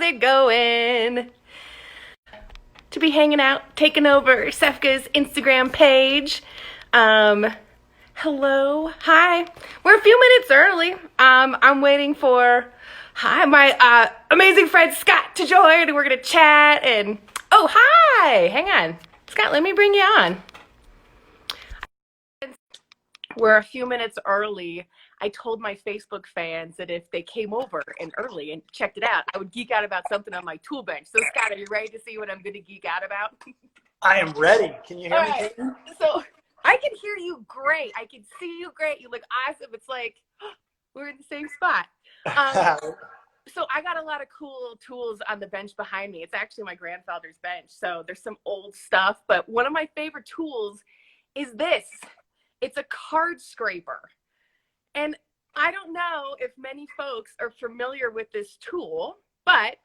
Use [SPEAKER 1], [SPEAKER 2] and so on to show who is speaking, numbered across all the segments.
[SPEAKER 1] it going? To be hanging out, taking over Sefka's Instagram page. Hello, hi. We're a few minutes early. I'm waiting for my amazing friend Scott to join, and we're gonna chat. And oh, hi. Hang on, Scott. Let me bring you on. We're a few minutes early. I told my Facebook fans that if they came over and early and checked it out, I would geek out about something on my tool bench. So Scott, are you ready to see what I'm going to geek out about?
[SPEAKER 2] I am ready. Can you hear me,
[SPEAKER 1] Right.
[SPEAKER 2] Kayleen?
[SPEAKER 1] So I can hear you great. I can see you great. You look awesome. It's like we're in the same spot. So I got a lot of cool tools on the bench behind me. It's actually my grandfather's bench. So there's some old stuff, but one of my favorite tools is this. It's a card scraper. And I don't know if many folks are familiar with this tool, but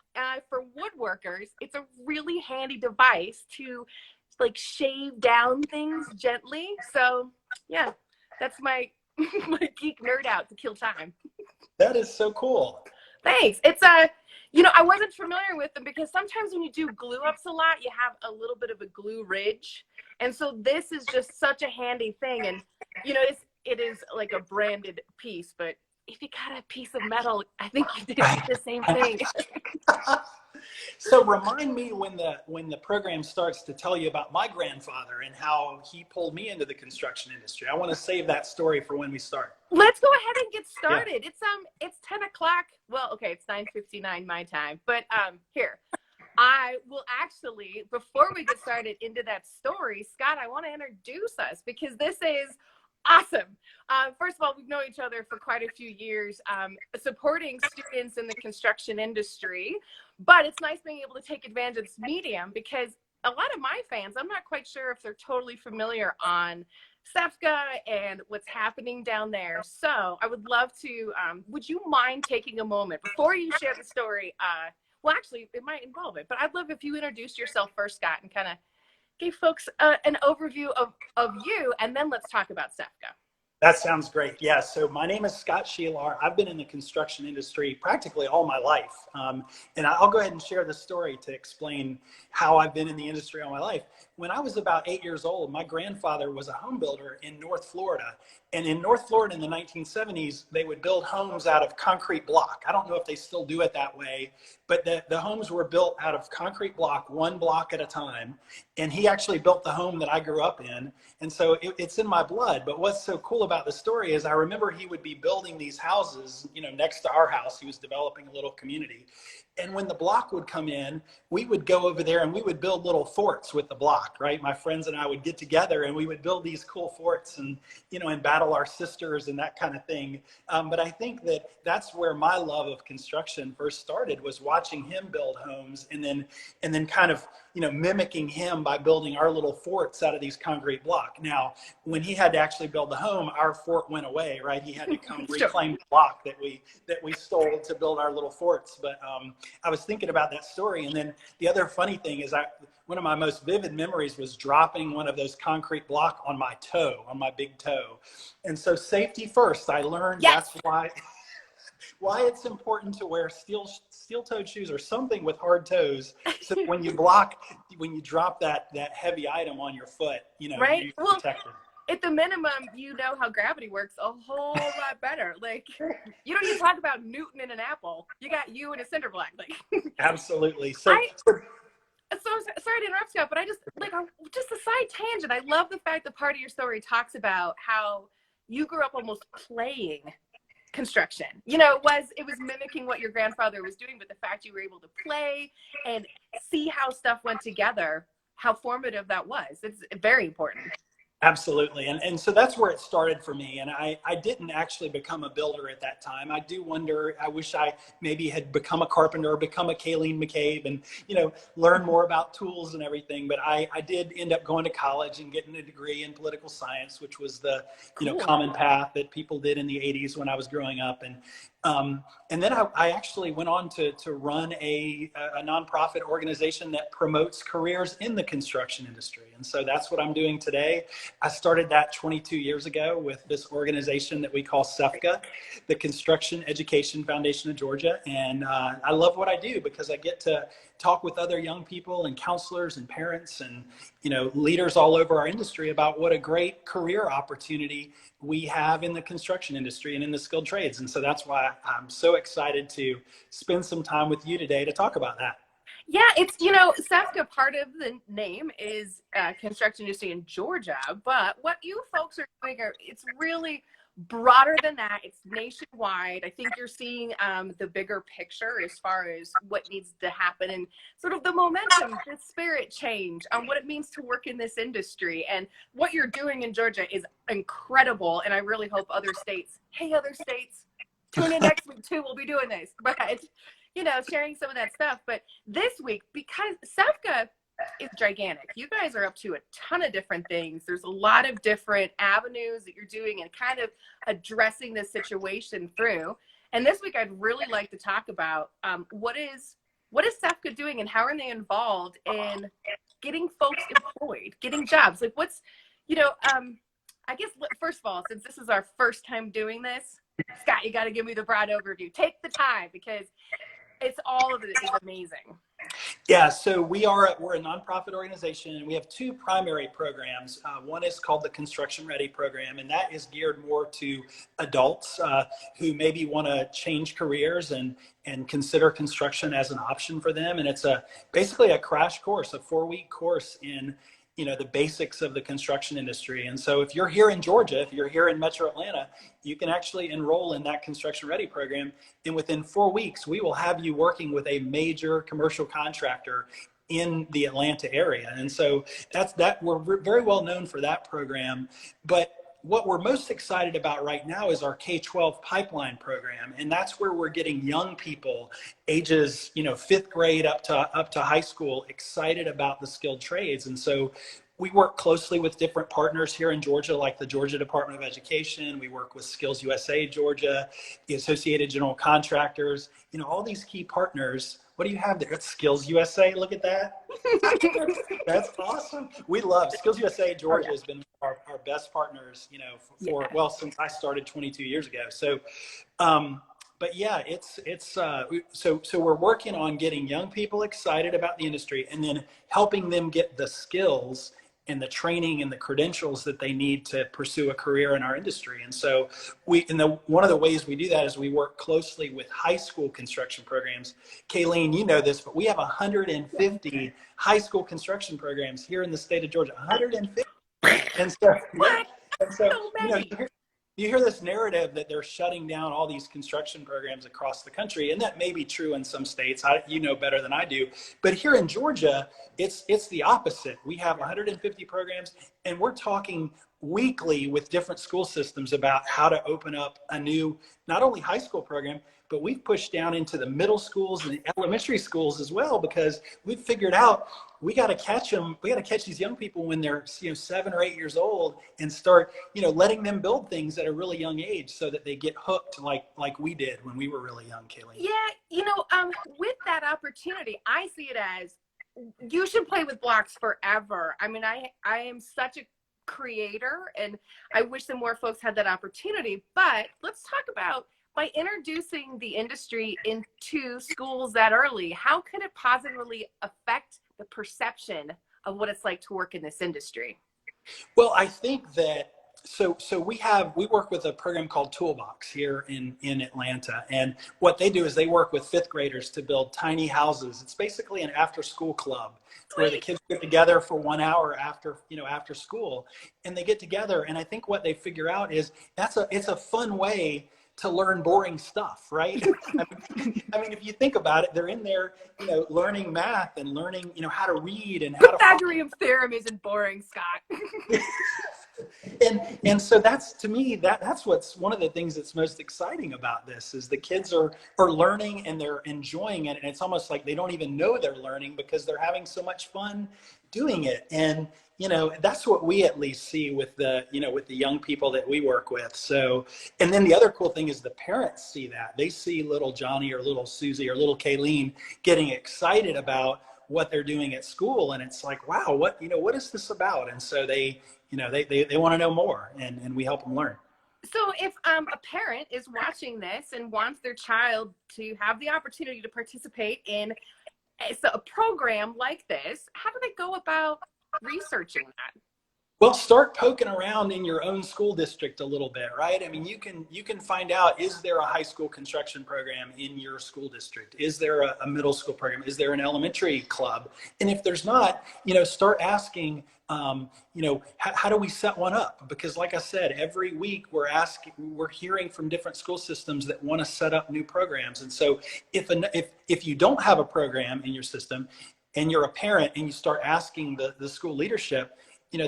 [SPEAKER 1] for woodworkers, it's a really handy device to like shave down things gently. So yeah, that's my my geek nerd out to kill time.
[SPEAKER 2] That is so cool.
[SPEAKER 1] Thanks. It's I wasn't familiar with them because sometimes when you do glue ups a lot, you have a little bit of a glue ridge. And so this is just such a handy thing. And it is like a branded piece, but if you got a piece of metal, I think you did the same thing.
[SPEAKER 2] So remind me when the program starts to tell you about my grandfather and how he pulled me into the construction industry. I want to save that story for when we start.
[SPEAKER 1] Let's go ahead and get started.
[SPEAKER 2] Yeah.
[SPEAKER 1] It's 10 o'clock. Well, okay, it's 9:59 my time, but here. I will actually, before we get started into that story, Scott, I want to introduce us because this is awesome. First of all, we've known each other for quite a few years, supporting students in the construction industry, but it's nice being able to take advantage of this medium because a lot of my fans, I'm not quite sure if they're totally familiar on Sefka and what's happening down there. So I would love to, would you mind taking a moment before you share the story? Well, actually, it might involve it, but I'd love if you introduced yourself first, Scott, and kind of give folks an overview of you, and then let's talk about Sefka.
[SPEAKER 2] That sounds great. Yeah, so my name is Scott Sheelar. I've been in the construction industry practically all my life. And I'll go ahead and share the story to explain how I've been in the industry all my life. When I was about 8 years old, my grandfather was a home builder in North Florida. And in North Florida in the 1970s, they would build homes out of concrete block. I don't know if they still do it that way, but the homes were built out of concrete block, one block at a time. And he actually built the home that I grew up in. And so it's in my blood. But what's so cool about the story is I remember he would be building these houses, next to our house. He was developing a little community. And when the block would come in, we would go over there and we would build little forts with the block, right? My friends and I would get together and we would build these cool forts and battle our sisters and that kind of thing. But I think that's where my love of construction first started, was watching him build homes and then kind of, mimicking him by building our little forts out of these concrete block. Now, when he had to actually build the home, our fort went away, right? He had to come reclaim the block that we stole to build our little forts. But I was thinking about that story. And then the other funny thing is one of my most vivid memories was dropping one of those concrete block on my toe, on my big toe. And so safety first, I learned That's why it's important to wear steel-toed shoes or something with hard toes, so when you drop that heavy item on your foot,
[SPEAKER 1] right?
[SPEAKER 2] you're protected.
[SPEAKER 1] At the minimum, you know how gravity works a whole lot better. Like, you don't even talk about Newton and an apple. You got you and a cinder block. Like,
[SPEAKER 2] absolutely.
[SPEAKER 1] So sorry to interrupt, Scott, but I just a side tangent. I love the fact that part of your story talks about how you grew up almost playing construction. It was mimicking what your grandfather was doing, but the fact you were able to play and see how stuff went together, how formative that was. It's very important.
[SPEAKER 2] Absolutely. And so that's where it started for me. And I didn't actually become a builder at that time. I do wonder, I wish I maybe had become a carpenter or become a Kayleen McCabe and, learn more about tools and everything. But I did end up going to college and getting a degree in political science, which was the,
[SPEAKER 1] Cool.
[SPEAKER 2] common path that people did in the 80s when I was growing up. And then I actually went on to run a nonprofit organization that promotes careers in the construction industry. And so that's what I'm doing today. I started that 22 years ago with this organization that we call CEFCA, the Construction Education Foundation of Georgia. And I love what I do because I get to talk with other young people and counselors and parents and, leaders all over our industry about what a great career opportunity we have in the construction industry and in the skilled trades. And so that's why I'm so excited to spend some time with you today to talk about that.
[SPEAKER 1] Yeah, it's, SEFCA, part of the name is construction industry in Georgia, but what you folks are doing, it's really broader than that. It's nationwide. I think you're seeing the bigger picture as far as what needs to happen and sort of the momentum, the spirit change on what it means to work in this industry. And what you're doing in Georgia is incredible. And I really hope other states, tune in next week too. We'll be doing this, but sharing some of that stuff. But this week, because SEFCA is gigantic, you guys are up to a ton of different things. There's a lot of different avenues that you're doing and kind of addressing this situation through. And this week, I'd really like to talk about what is SEFCA doing and how are they involved in getting folks employed, getting jobs? Like what's, I guess, first of all, since this is our first time doing this, Scott, you got to give me the broad overview. Take the time because it's all of it is amazing.
[SPEAKER 2] Yeah, so we're a nonprofit organization, and we have two primary programs. One is called the Construction Ready program, and that is geared more to adults who maybe want to change careers and consider construction as an option for them. And it's basically a crash course, a 4-week course in the basics of the construction industry. And so if you're here in Georgia, if you're here in Metro Atlanta, you can actually enroll in that Construction Ready program. And within 4 weeks, we will have you working with a major commercial contractor in the Atlanta area. And so we're very well known for that program. But what we're most excited about right now is our K-12 pipeline program. And that's where we're getting young people ages, 5th grade up to high school excited about the skilled trades. And so we work closely with different partners here in Georgia, like the Georgia Department of Education. We work with Skills USA Georgia, the Associated General Contractors, all these key partners. What do you have there? It's Skills USA. Look at that. That's awesome. We love Skills USA Georgia has been our best partners, since I started 22 years ago. So, but yeah, so we're working on getting young people excited about the industry and then helping them get the skills and the training and the credentials that they need to pursue a career in our industry. And so one of the ways we do that is we work closely with high school construction programs. Kayleen, you know this, but we have 150 high school construction programs here in the state of Georgia, 150. And so, you hear this narrative that they're shutting down all these construction programs across the country, and that may be true in some states. You know better than I do. But here in Georgia, it's the opposite. We have 150 programs, and we're talking weekly with different school systems about how to open up a new, not only high school program, but we've pushed down into the middle schools and the elementary schools as well, because we've figured out we got to catch them. We got to catch these young people when they're 7 or 8 years old and start letting them build things at a really young age so that they get hooked like we did when we were really young, Kayleen.
[SPEAKER 1] Yeah, with that opportunity, I see it as you should play with blocks forever. I mean, I am such a creator, and I wish that more folks had that opportunity. But let's talk about, by introducing the industry into schools that early, how could it positively affect the perception of what it's like to work in this industry?
[SPEAKER 2] Well, I think that so we work with a program called Toolbox here in Atlanta, and what they do is they work with 5th graders to build tiny houses. It's basically an after-school club where the kids get together for 1 hour after school, and they get together. And I think what they figure out is it's a fun way to learn boring stuff, right? I mean, if you think about it, they're in there, learning math and learning, how to read and how to.
[SPEAKER 1] Pythagorean theorem isn't boring, Scott.
[SPEAKER 2] And so that's, to me, that's what's one of the things that's most exciting about this is the kids are learning and they're enjoying it, and it's almost like they don't even know they're learning because they're having so much fun doing it. And that's what we at least see with the with the young people that we work with. So, and then the other cool thing is the parents see that. They see little Johnny or little Susie or little Kayleen getting excited about what they're doing at school, and it's like, wow, what is this about? And so they want to know more, and we help them learn.
[SPEAKER 1] So if a parent is watching this and wants their child to have the opportunity to participate in a program like this, how do they go about researching that?
[SPEAKER 2] Well, start poking around in your own school district a little bit, right? I mean, you can find out, is there a high school construction program in your school district? Is there a middle school program? Is there an elementary club? And if there's not, start asking, how do we set one up? Because like I said, every week we're hearing from different school systems that want to set up new programs. And so if you don't have a program in your system and you're a parent and you start asking the school leadership,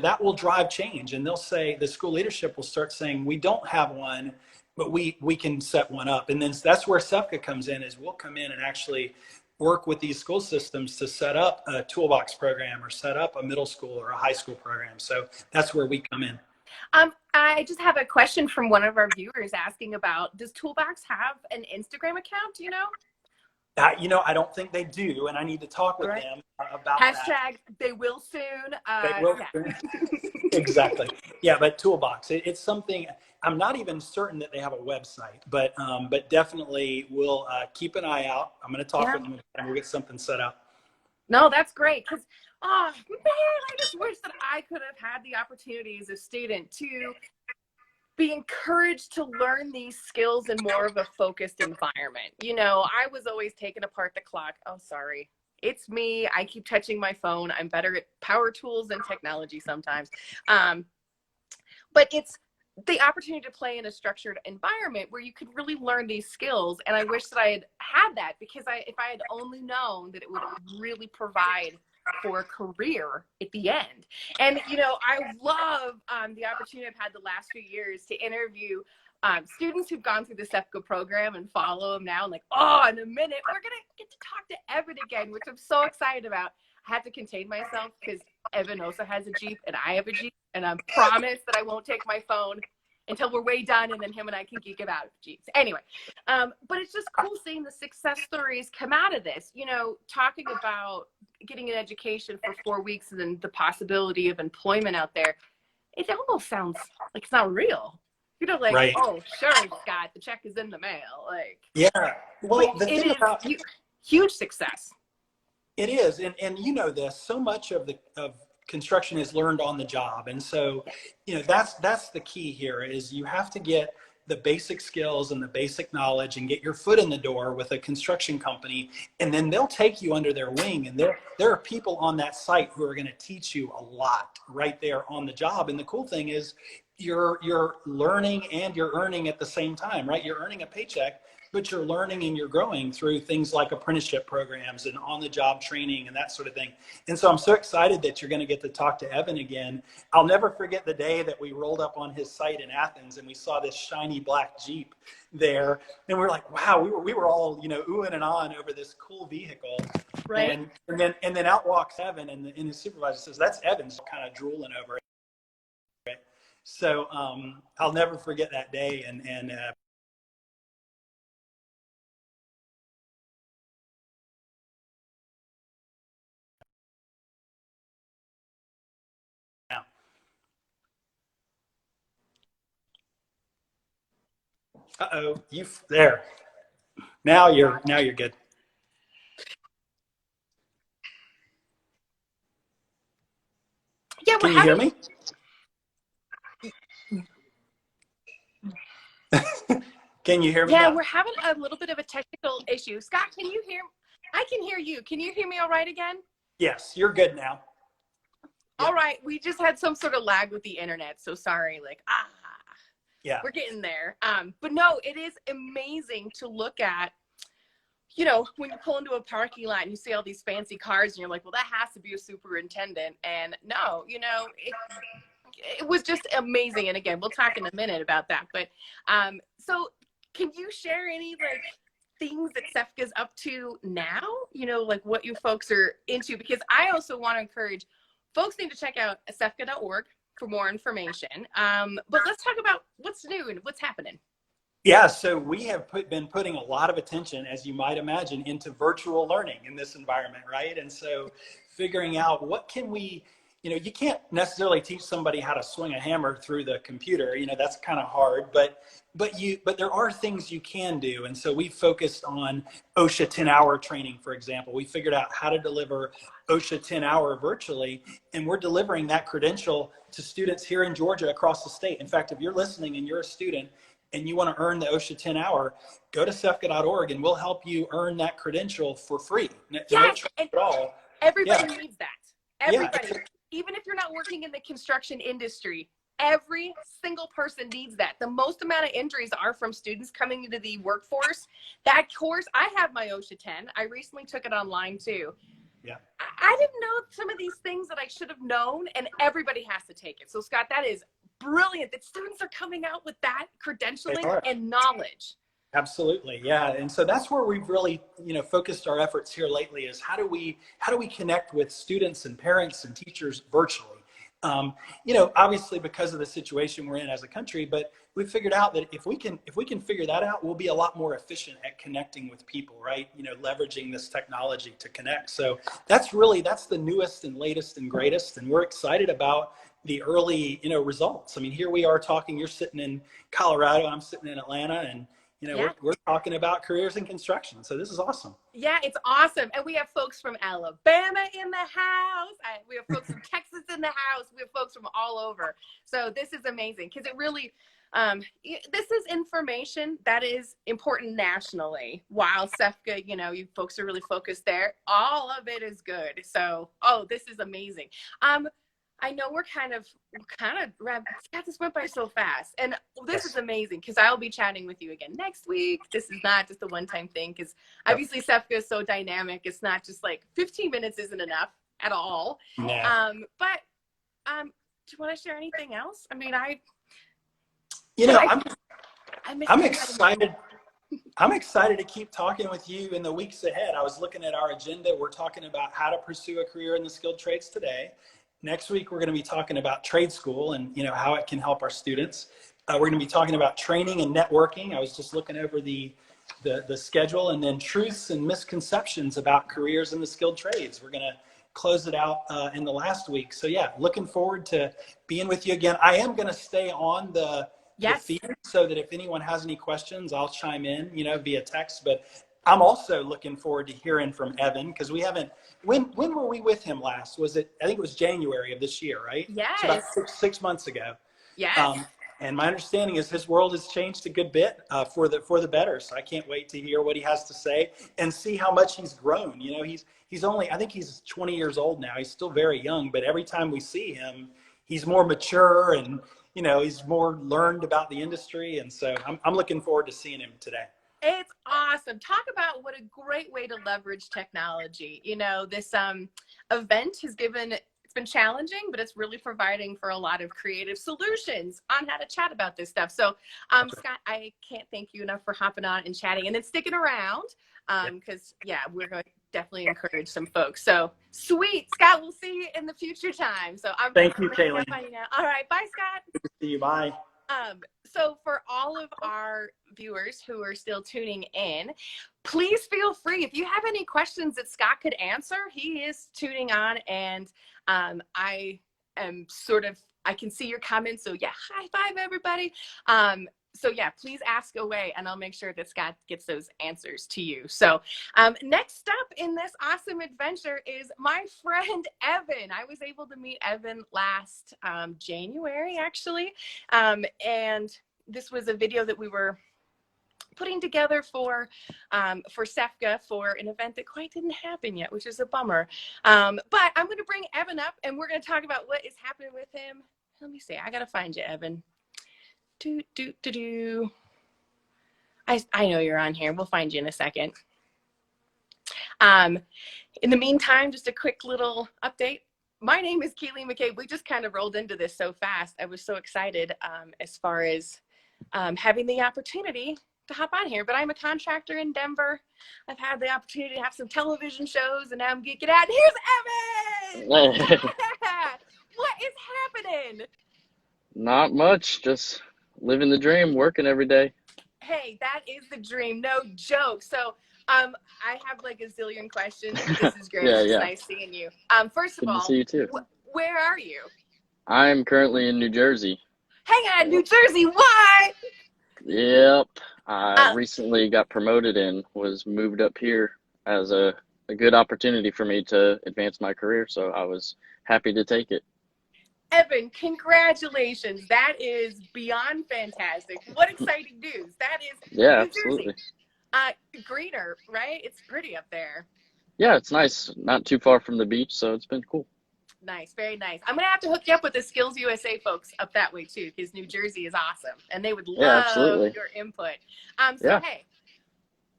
[SPEAKER 2] that will drive change. And the school leadership will start saying, we don't have one, but we can set one up. And then that's where SEPCA comes in, is we'll come in and actually work with these school systems to set up a toolbox program or set up a middle school or a high school program. So that's where we come in.
[SPEAKER 1] I just have a question from one of our viewers asking about, does Toolbox have an Instagram account? Do you know?
[SPEAKER 2] I don't think they do, and I need to talk with them about that.
[SPEAKER 1] Hashtag they will soon.
[SPEAKER 2] They will soon. Exactly. Yeah, but Toolbox, it's something. I'm not even certain that they have a website, but definitely we'll keep an eye out. I'm going to talk with them and we'll get something set up.
[SPEAKER 1] No, that's great. Because, oh man, I just wish that I could have had the opportunity as a student to be encouraged to learn these skills in more of a focused environment. I was always taking apart the clock. Oh, sorry. It's me. I keep touching my phone. I'm better at power tools than technology sometimes. But it's the opportunity to play in a structured environment where you could really learn these skills. And I wish that I had had that, because if I had only known that it would really provide for a career at the end. And, I love the opportunity I've had the last few years to interview students who've gone through the SEPCA program and follow them now. And in a minute, we're going to get to talk to Evan again, which I'm so excited about. I have to contain myself because Evan also has a Jeep and I have a Jeep. And I promise that I won't take my phone until we're way done, and then him and I can geek about Jeeps. Anyway, but it's just cool seeing the success stories come out of this, talking about getting an education for 4 weeks and then the possibility of employment out there. It almost sounds like it's not real.
[SPEAKER 2] Right.
[SPEAKER 1] Oh, sure, Scott, the check is in the mail.
[SPEAKER 2] Yeah. Well, the thing about
[SPEAKER 1] huge success.
[SPEAKER 2] It is, and this, so much of construction is learned on the job. And so, that's the key here, is you have to get the basic skills and the basic knowledge and get your foot in the door with a construction company, and then they'll take you under their wing. And there are people on that site who are going to teach you a lot right there on the job. And the cool thing is you're learning and you're earning at the same time, right? You're earning a paycheck, but you're learning and you're growing through things like apprenticeship programs and on-the-job training and that sort of thing. And so I'm so excited that you're going to get to talk to Evan again. I'll never forget the day that we rolled up on his site in Athens and we saw this shiny black Jeep there. And we're like, wow, we were all, oohing and ahhing over this cool vehicle.
[SPEAKER 1] Right.
[SPEAKER 2] And then out walks Evan, and his supervisor says, that's Evan's, kind of drooling over it. So I'll never forget that day. And uh-oh, there. Now you're good.
[SPEAKER 1] Yeah,
[SPEAKER 2] can you hear me? Can you hear me?
[SPEAKER 1] Yeah,
[SPEAKER 2] now?
[SPEAKER 1] We're having a little bit of a technical issue. Scott, can you hear? I can hear you. Can you hear me all right again?
[SPEAKER 2] Yes, you're good now.
[SPEAKER 1] All right. We just had some sort of lag with the internet, so sorry.
[SPEAKER 2] Yeah,
[SPEAKER 1] we're getting there. But no, it is amazing to look at. When you pull into a parking lot and you see all these fancy cars and you're like, well, that has to be a superintendent. And no, it was just amazing. And again, we'll talk in a minute about that. But so can you share any like things that SEFCA's up to now, you know, like what you folks are into? Because I also want to encourage folks need to check out sefca.org for more information. But let's talk about what's new and what's happening.
[SPEAKER 2] Yeah, so we have been putting a lot of attention, as you might imagine, into virtual learning in this environment, right? And so figuring out what can we, you know, you can't necessarily teach somebody how to swing a hammer through the computer, you know, that's kind of hard, but there are things you can do. And so we focused on OSHA 10-hour training, for example. We figured out how to deliver OSHA 10-hour virtually, and we're delivering that credential to students here in Georgia across the state. In fact, if you're listening and you're a student and you want to earn the OSHA 10-hour, go to sefca.org and we'll help you earn that credential for free. No charge at all.
[SPEAKER 1] Everybody needs that. Everybody.
[SPEAKER 2] Yeah.
[SPEAKER 1] Even if you're not working in the construction industry, every single person needs that. The most amount of injuries are from students coming into the workforce. That course, I have my OSHA 10. I recently took it online too.
[SPEAKER 2] Yeah.
[SPEAKER 1] I didn't know some of these things that I should have known, and everybody has to take it. So Scott, that is brilliant that students are coming out with that credentialing and knowledge.
[SPEAKER 2] Absolutely. Yeah. And so that's where we've really, you know, focused our efforts here lately is how do we connect with students and parents and teachers virtually? You know, obviously because of the situation we're in as a country, but we figured out that if we can figure that out, we'll be a lot more efficient at connecting with people, right? You know, leveraging this technology to connect. So that's the newest and latest and greatest. And we're excited about the early, you know, results. I mean, here we are talking, you're sitting in Colorado, I'm sitting in Atlanta, and you know, we're talking about careers in construction. So this is awesome.
[SPEAKER 1] Yeah, it's awesome. And we have folks from Alabama in the house. We have folks from Texas in the house. We have folks from all over. So this is amazing because it really, this is information that is important nationally. While SEFCA, you know, you folks are really focused there. All of it is good. So, this is amazing. I know we're kind of this went by so fast, and this is amazing because I'll be chatting with you again next week. This is not just a one-time thing because obviously SEFCA is so dynamic. It's not just like 15 minutes isn't enough at all.
[SPEAKER 2] Yeah.
[SPEAKER 1] But do you want to share anything else? I mean,
[SPEAKER 2] I'm excited. I'm excited to keep talking with you in the weeks ahead. I was looking at our agenda. We're talking about how to pursue a career in the skilled trades today. Next week, we're going to be talking about trade school and, you know, how it can help our students. We're going to be talking about training and networking. I was just looking over the schedule, and then truths and misconceptions about careers in the skilled trades. We're going to close it out in the last week. So yeah, looking forward to being with you again. I am going to stay on the feed so that if anyone has any questions, I'll chime in, you know, via text. But I'm also looking forward to hearing from Evan because we haven't. When were we with him last? Was it? I think it was January of this year, right?
[SPEAKER 1] Yes.
[SPEAKER 2] So about six months ago.
[SPEAKER 1] Yes.
[SPEAKER 2] And my understanding is his world has changed a good bit for the better. So I can't wait to hear what he has to say and see how much he's grown. You know, he's only, I think he's 20 years old now. He's still very young, but every time we see him, he's more mature and, you know, he's more learned about the industry. And so I'm looking forward to seeing him today.
[SPEAKER 1] It's awesome. Talk about what a great way to leverage technology. You know, this event has it's been challenging, but it's really providing for a lot of creative solutions on how to chat about this stuff. So, Scott, I can't thank you enough for hopping on and chatting and then sticking around because, we're going to definitely encourage some folks. So, sweet. Scott, we'll see you in the future time. So,
[SPEAKER 2] thank you, Kayleen.
[SPEAKER 1] All right. Bye, Scott.
[SPEAKER 2] Good to see you. Bye.
[SPEAKER 1] So for all of our viewers who are still tuning in, please feel free. If you have any questions that Scott could answer, he is tuning on, and I can see your comments. So yeah, high five, everybody. So yeah, please ask away and I'll make sure that Scott gets those answers to you. So next up in this awesome adventure is my friend, Evan. I was able to meet Evan last January, actually. And this was a video that we were putting together for SEFCA for an event that quite didn't happen yet, which is a bummer. But I'm going to bring Evan up and we're going to talk about what is happening with him. Let me see. I got to find you, Evan. I know you're on here. We'll find you in a second. In the meantime, just a quick little update. My name is Kayleen McCabe. We just kind of rolled into this so fast. I was so excited as far as having the opportunity to hop on here. But I'm a contractor in Denver. I've had the opportunity to have some television shows, and now I'm geeking out. And here's Evan! Yeah! What is happening?
[SPEAKER 3] Not much, just living the dream, working every day.
[SPEAKER 1] Hey, that is the dream. No joke. So I have like a zillion questions, but this is great.
[SPEAKER 3] Yeah,
[SPEAKER 1] It's
[SPEAKER 3] yeah.
[SPEAKER 1] nice seeing you. First of
[SPEAKER 3] Good to
[SPEAKER 1] all,
[SPEAKER 3] see you too.
[SPEAKER 1] where are you?
[SPEAKER 3] I'm currently in New Jersey.
[SPEAKER 1] Hang on, New Jersey. What?
[SPEAKER 3] Yep. I recently got promoted and was moved up here as a good opportunity for me to advance my career, so I was happy to take it.
[SPEAKER 1] Evan, congratulations. That is beyond fantastic. What exciting news. That is
[SPEAKER 3] Yeah,
[SPEAKER 1] New
[SPEAKER 3] absolutely.
[SPEAKER 1] Jersey. Greener, right? It's pretty up there.
[SPEAKER 3] Yeah, it's nice. Not too far from the beach, so it's been cool.
[SPEAKER 1] Nice, very nice. I'm going to have to hook you up with the Skills USA folks up that way too, because New Jersey is awesome, and they would
[SPEAKER 3] Yeah,
[SPEAKER 1] love
[SPEAKER 3] absolutely.
[SPEAKER 1] your input.
[SPEAKER 3] Yeah.
[SPEAKER 1] Hey,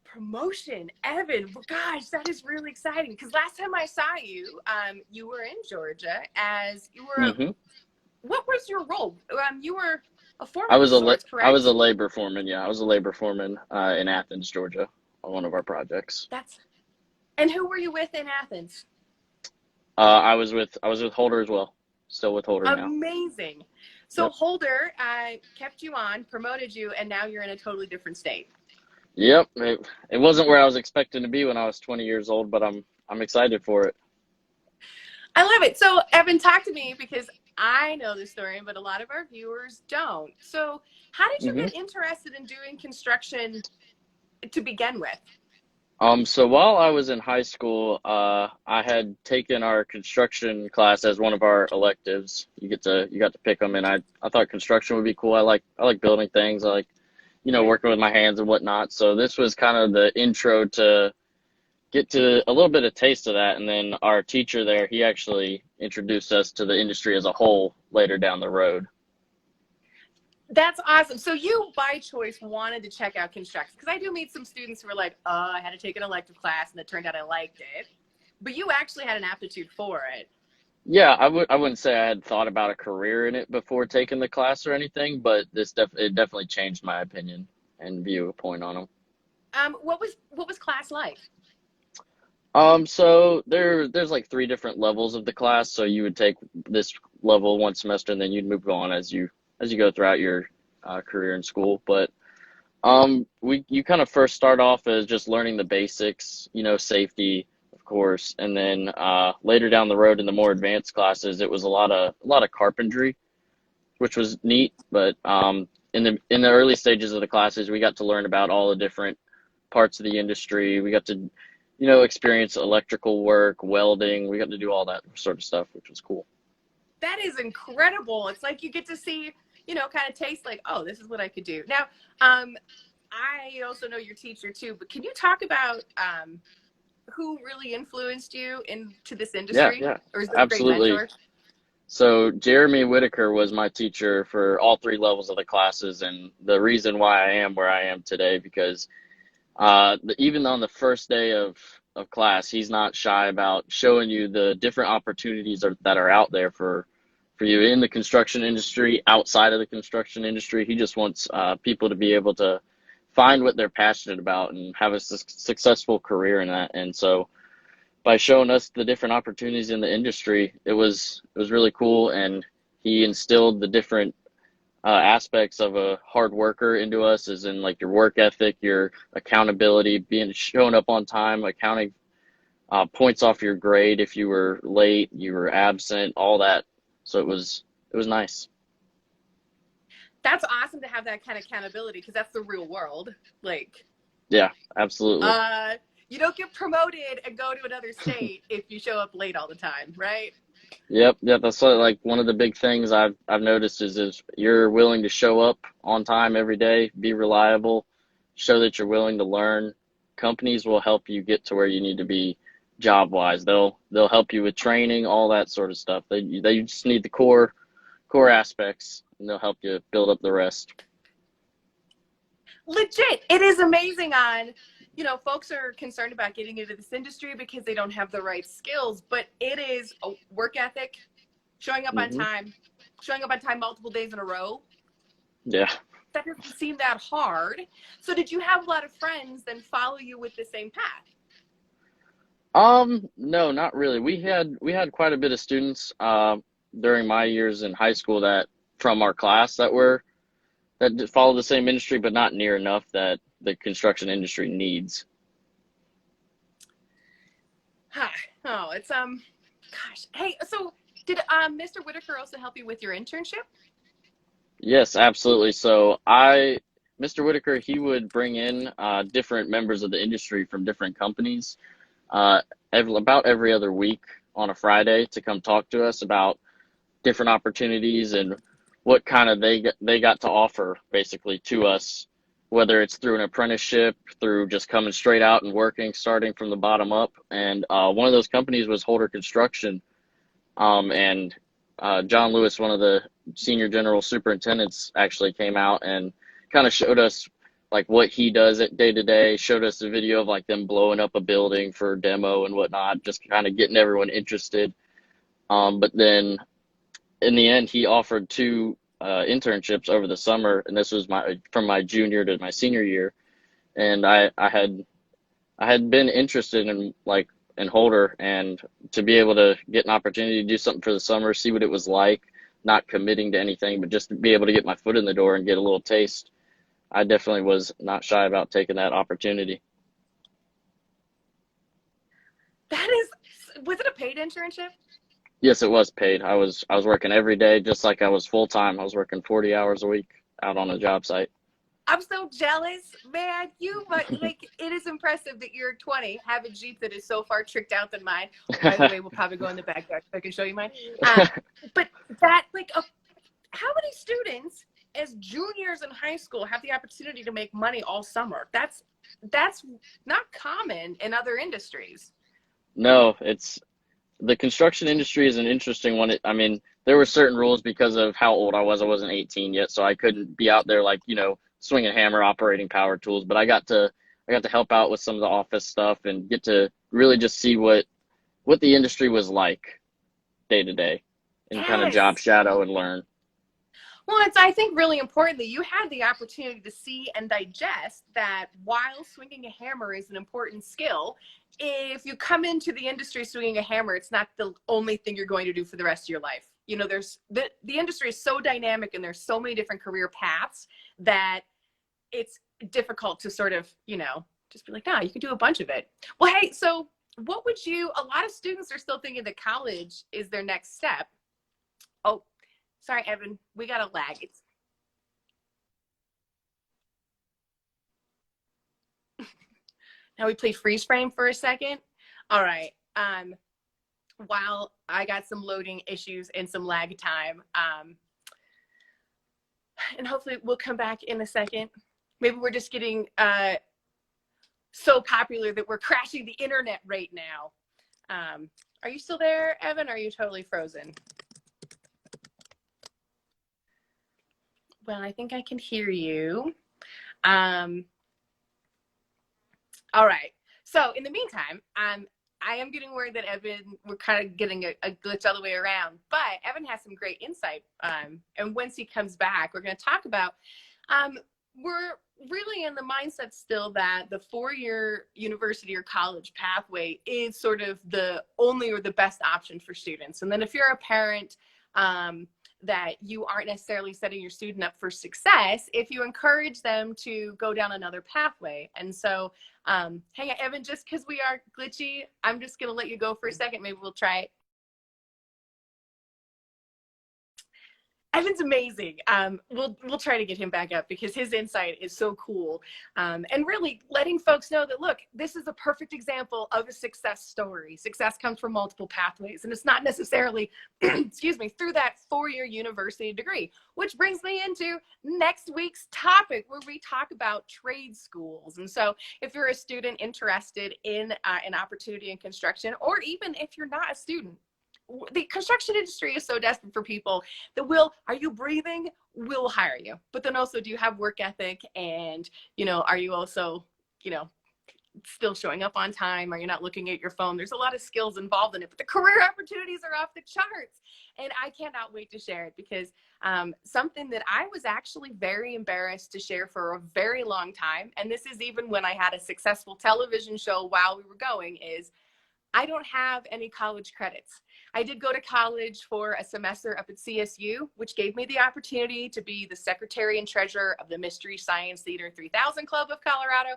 [SPEAKER 1] promotion, Evan. Gosh, that is really exciting, because last time I saw you, you were in Georgia as you were, what was your role? You were a foreman of sorts, correct?
[SPEAKER 3] I was a labor foreman. Yeah, I was a labor foreman in Athens, Georgia, on one of our projects.
[SPEAKER 1] And who were you with in Athens?
[SPEAKER 3] I was with Holder as well. Still with Holder now.
[SPEAKER 1] Amazing. So yep. Holder kept you on, promoted you, and now you're in a totally different state.
[SPEAKER 3] Yep. It wasn't where I was expecting to be when I was 20 years old, but I'm excited for it.
[SPEAKER 1] I love it. So Evan, talk to me, because I know the story, but a lot of our viewers don't. So how did you get interested in doing construction to begin with?
[SPEAKER 3] So while I was in high school, I had taken our construction class as one of our electives. You got to pick them, and I thought construction would be cool. I like building things. I like, working with my hands and whatnot. So this was kind of the intro to get to a little bit of taste of that. And then our teacher there, he actually introduced us to the industry as a whole later down the road.
[SPEAKER 1] That's awesome. So you, by choice, wanted to check out construction, because I do meet some students who are like, oh, I had to take an elective class, and it turned out I liked it. But you actually had an aptitude for it.
[SPEAKER 3] Yeah, I wouldn't say I had thought about a career in it before taking the class or anything, but it definitely changed my opinion and viewpoint on them.
[SPEAKER 1] What was class like?
[SPEAKER 3] So there's like 3 different levels of the class. So you would take this level one semester, and then you'd move on as you go throughout your career in school. But you kind of first start off as just learning the basics, safety, of course, and then later down the road in the more advanced classes, it was a lot of carpentry, which was neat. But in the early stages of the classes, we got to learn about all the different parts of the industry. We got to experience electrical work, welding. We got to do all that sort of stuff, which was cool.
[SPEAKER 1] That is incredible. It's like you get to see, kind of taste like, oh, this is what I could do. Now, I also know your teacher too, but can you talk about who really influenced you into this industry?
[SPEAKER 3] Yeah,
[SPEAKER 1] or is this
[SPEAKER 3] absolutely.
[SPEAKER 1] A great mentor?
[SPEAKER 3] So Jeremy Whitaker was my teacher for all 3 levels of the classes, and the reason why I am where I am today, because even on the first day of class, he's not shy about showing you the different opportunities that are out there for you in the construction industry, outside of the construction industry. He just wants people to be able to find what they're passionate about and have a successful career in that. And so by showing us the different opportunities in the industry, it was really cool. And he instilled the different aspects of a hard worker into us, as in like your work ethic, your accountability, showing up on time, accounting points off your grade if you were late, you were absent, all that. So it was nice.
[SPEAKER 1] That's awesome to have that kind of accountability, because that's the real world. Like,
[SPEAKER 3] yeah, absolutely.
[SPEAKER 1] You don't get promoted and go to another state if you show up late all the time, right?
[SPEAKER 3] Yep. That's like one of the big things I've noticed is if you're willing to show up on time every day, be reliable, show that you're willing to learn, companies will help you get to where you need to be job wise. They'll help you with training, all that sort of stuff. They just need the core aspects, and they'll help you build up the rest.
[SPEAKER 1] legit, it is amazing on, you know, folks are concerned about getting into this industry because they don't have the right skills, but it is a work ethic, showing up on
[SPEAKER 3] Hmm.
[SPEAKER 1] time, showing up on time multiple days in a row.
[SPEAKER 3] Yeah.
[SPEAKER 1] That doesn't seem that hard. So did you have a lot of friends then follow you with the same path?
[SPEAKER 3] No, not really. We had quite a bit of students during my years in high school that from our class that follow the same industry, but not near enough that the construction industry needs.
[SPEAKER 1] Huh. Oh, it's gosh. Hey, so did Mr. Whitaker also help you with your internship?
[SPEAKER 3] Yes, absolutely. Mr. Whitaker, he would bring in different members of the industry from different companies uh, about every other week on a Friday to come talk to us about different opportunities and what kind of they got to offer basically to us, whether it's through an apprenticeship, through just coming straight out and working, starting from the bottom up. And one of those companies was Holder Construction. And John Lewis, one of the senior general superintendents, actually came out and kind of showed us like what he does at day to day, showed us a video of like them blowing up a building for demo and whatnot, just kind of getting everyone interested. But then in the end, he offered two internships over the summer, and this was from my junior to my senior year. And I had been interested in like in Holder, and to be able to get an opportunity to do something for the summer, see what it was like, not committing to anything, but just to be able to get my foot in the door and get a little taste. I definitely was not shy about taking that opportunity.
[SPEAKER 1] That is, was it a paid internship?
[SPEAKER 3] Yes, it was paid. I was working every day, just like I was full time. I was working 40 hours a week out on a job site.
[SPEAKER 1] I'm so jealous, man. You but like it is impressive that you're 20, have a Jeep that is so far tricked out than mine. By the way, we'll probably go in the backyard so I can show you mine. But that like how many students as juniors in high school have the opportunity to make money all summer? That's not common in other industries.
[SPEAKER 3] No, it's the construction industry is an interesting one. I mean, there were certain rules because of how old I was. I wasn't 18 yet, so I couldn't be out there like, swinging a hammer, operating power tools. But I got to help out with some of the office stuff and get to really just see what the industry was like day to day and kind of job
[SPEAKER 1] Yes.
[SPEAKER 3] shadow and learn.
[SPEAKER 1] Well, it's, I think, really important that you had the opportunity to see and digest that while swinging a hammer is an important skill, if you come into the industry swinging a hammer, it's not the only thing you're going to do for the rest of your life. You know, there's the industry is so dynamic and there's so many different career paths that it's difficult to sort of, just be like, nah, you can do a bunch of it. Well, hey, so what would a lot of students are still thinking that college is their next step. Oh, sorry, Evan, we got a lag. Now we play freeze frame for a second. All right. While I got some loading issues and some lag time, and hopefully we'll come back in a second. Maybe we're just getting so popular that we're crashing the internet right now. Are you still there, Evan? Or are you totally frozen? Well, I think I can hear you. All right. So in the meantime, I am getting worried that we're kind of getting a glitch all the way around, but Evan has some great insight. And once he comes back, we're going to talk about, we're really in the mindset still that the 4-year university or college pathway is sort of the only or the best option for students. And then if you're a parent, that you aren't necessarily setting your student up for success if you encourage them to go down another pathway. And so, hang on, Evan, just because we are glitchy, I'm just going to let you go for a second. Maybe we'll try it. Evan's amazing. We'll try to get him back up because his insight is so cool. And really letting folks know that, look, this is a perfect example of a success story. Success comes from multiple pathways, and it's not necessarily, excuse me, through that 4-year university degree, which brings me into next week's topic where we talk about trade schools. And so if you're a student interested in an opportunity in construction, or even if you're not a student, the construction industry is so desperate for people that are you breathing? We'll hire you. But then also, do you have work ethic? And, are you also, still showing up on time? Are you not looking at your phone? There's a lot of skills involved in it, but the career opportunities are off the charts. And I cannot wait to share it, because something that I was actually very embarrassed to share for a very long time, and this is even when I had a successful television show while we were going, is I don't have any college credits. I did go to college for a semester up at CSU, which gave me the opportunity to be the secretary and treasurer of the Mystery Science Theater 3000 Club of Colorado.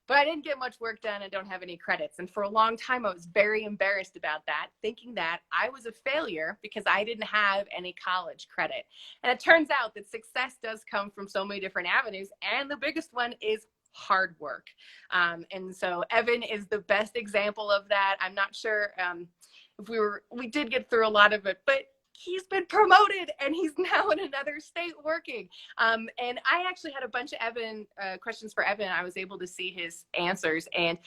[SPEAKER 1] But I didn't get much work done and don't have any credits. And for a long time, I was very embarrassed about that, thinking that I was a failure because I didn't have any college credit. And it turns out that success does come from so many different avenues. And the biggest one is hard work. And so Evan is the best example of that. I'm not sure if we did get through a lot of it, but he's been promoted and he's now in another state working. And I actually had a bunch of questions for Evan. I was able to see his answers, and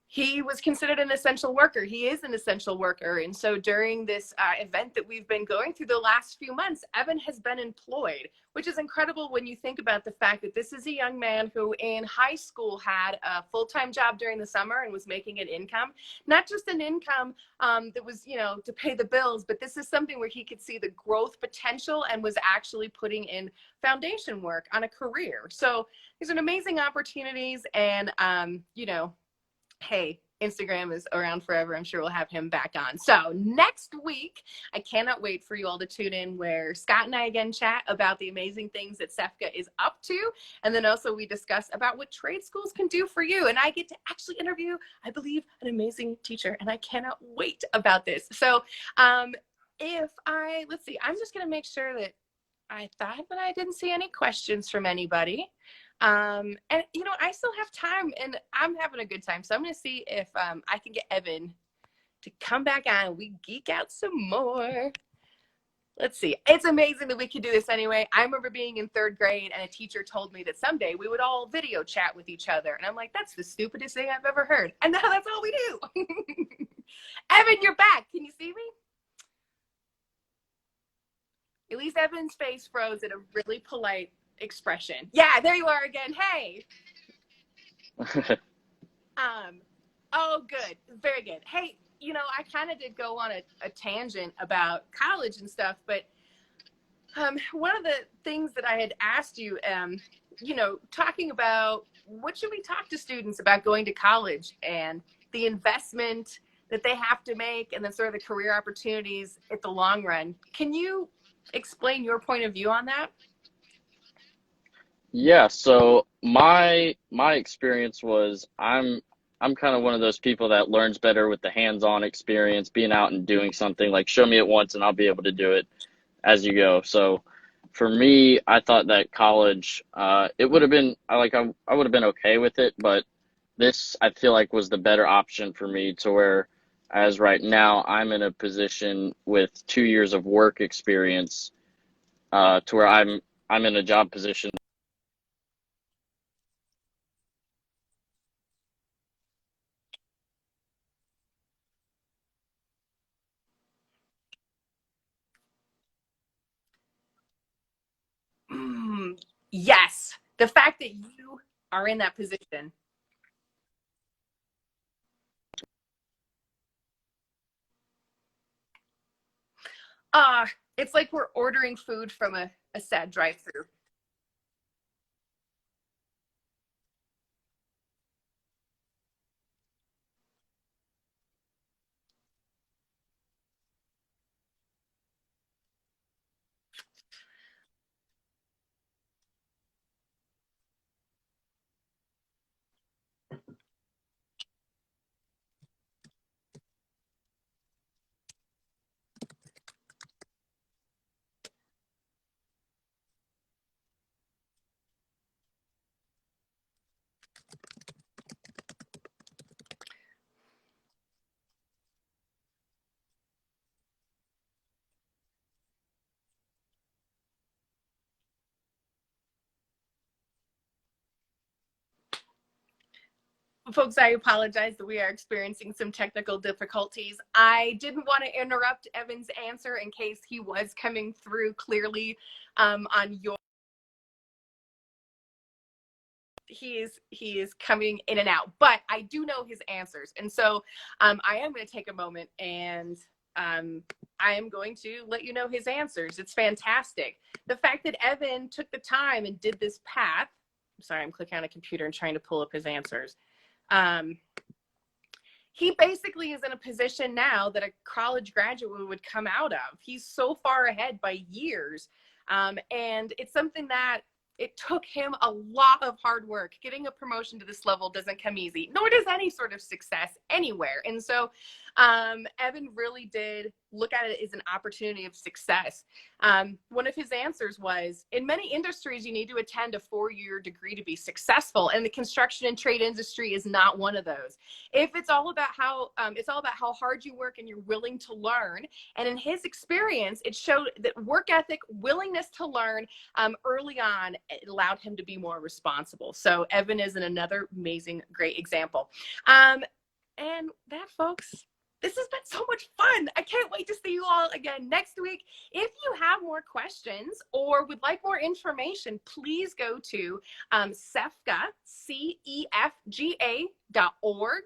[SPEAKER 1] he was considered an essential worker. He is an essential worker. And so during this event that we've been going through the last few months, Evan has been employed, which is incredible when you think about the fact that this is a young man who in high school had a full-time job during the summer and was making an income, not just an income that was, to pay the bills, but this is something where he could see the growth potential and was actually putting in foundation work on a career. So these are amazing opportunities. And, hey, Instagram is around forever. I'm sure we'll have him back on. So next week, I cannot wait for you all to tune in, where Scott and I again chat about the amazing things that SEFCA is up to. And then also we discuss about what trade schools can do for you. And I get to actually interview, I believe, an amazing teacher. And I cannot wait about this. So let's see, I'm just going to make sure that I thought that I didn't see any questions from anybody. And I still have time and I'm having a good time. So I'm going to see if I can get Evan to come back on and we geek out some more. Let's see. It's amazing that we can do this anyway. I remember being in 3rd grade and a teacher told me that someday we would all video chat with each other. And I'm like, that's the stupidest thing I've ever heard. And now that's all we do. Evan, you're back. Can you see me? At least Evan's face froze at a really polite expression. Yeah, there you are again. Hey. Oh, good. Very good. Hey, I kind of did go on a tangent about college and stuff, but one of the things that I had asked you, talking about what should we talk to students about going to college and the investment that they have to make and then sort of the career opportunities at the long run. Can you explain your point of view on that?
[SPEAKER 3] Yeah, so my experience was I'm kind of one of those people that learns better with the hands-on experience, being out and doing something. Like, show me it once and I'll be able to do it as you go. So for me, I thought that college, it would have been I would have been okay with it, but this I feel like was the better option for me, to where as right now I'm in a position with 2 years of work experience, to where I'm in a job position.
[SPEAKER 1] Yes. The fact that you are in that position. It's like we're ordering food from a sad drive-through. Folks, I apologize that we are experiencing some technical difficulties. I didn't want to interrupt Evan's answer in case he was coming through clearly on your. He is coming in and out, but I do know his answers, and so I am going to take a moment and I am going to let you know his answers. It's fantastic. The fact that Evan took the time and did this path. Sorry, I'm clicking on a computer and trying to pull up his answers. He basically is in a position now that a college graduate would come out of. He's so far ahead by years. And it's something that it took him a lot of hard work. Getting a promotion to this level doesn't come easy, nor does any sort of success anywhere. And so Evan really did look at it as an opportunity of success. One of his answers was, in many industries, you need to attend a 4-year degree to be successful. And the construction and trade industry is not one of those. If it's all about how hard you work and you're willing to learn. And in his experience, it showed that work ethic, willingness to learn early on, it allowed him to be more responsible. So Evan is another amazing, great example. And that, folks, this has been so much fun. I can't wait to see you all again next week. If you have more questions or would like more information, please go to CEFGA, CEFGA.org.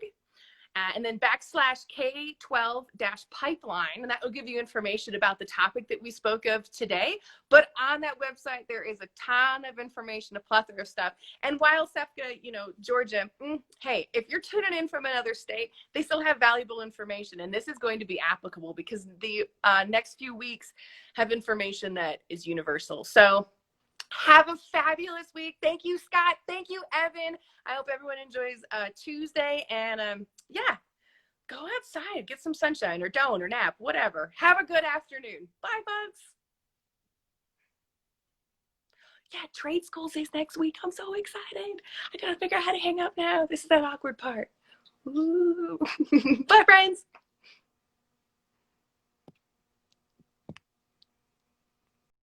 [SPEAKER 1] And then /K12-pipeline, and that will give you information about the topic that we spoke of today. But on that website, there is a ton of information, a plethora of stuff. And while SEPCA, Georgia, hey, if you're tuning in from another state, they still have valuable information. And this is going to be applicable because the next few weeks have information that is universal. So have a fabulous week. Thank you, Scott. Thank you, Evan. I hope everyone enjoys Tuesday. And yeah, go outside, get some sunshine, or don't, or nap, whatever. Have a good afternoon. Bye, bugs. Yeah, trade schools is next week. I'm so excited. I gotta figure out how to hang up now. This is that awkward part. Ooh. Bye, friends.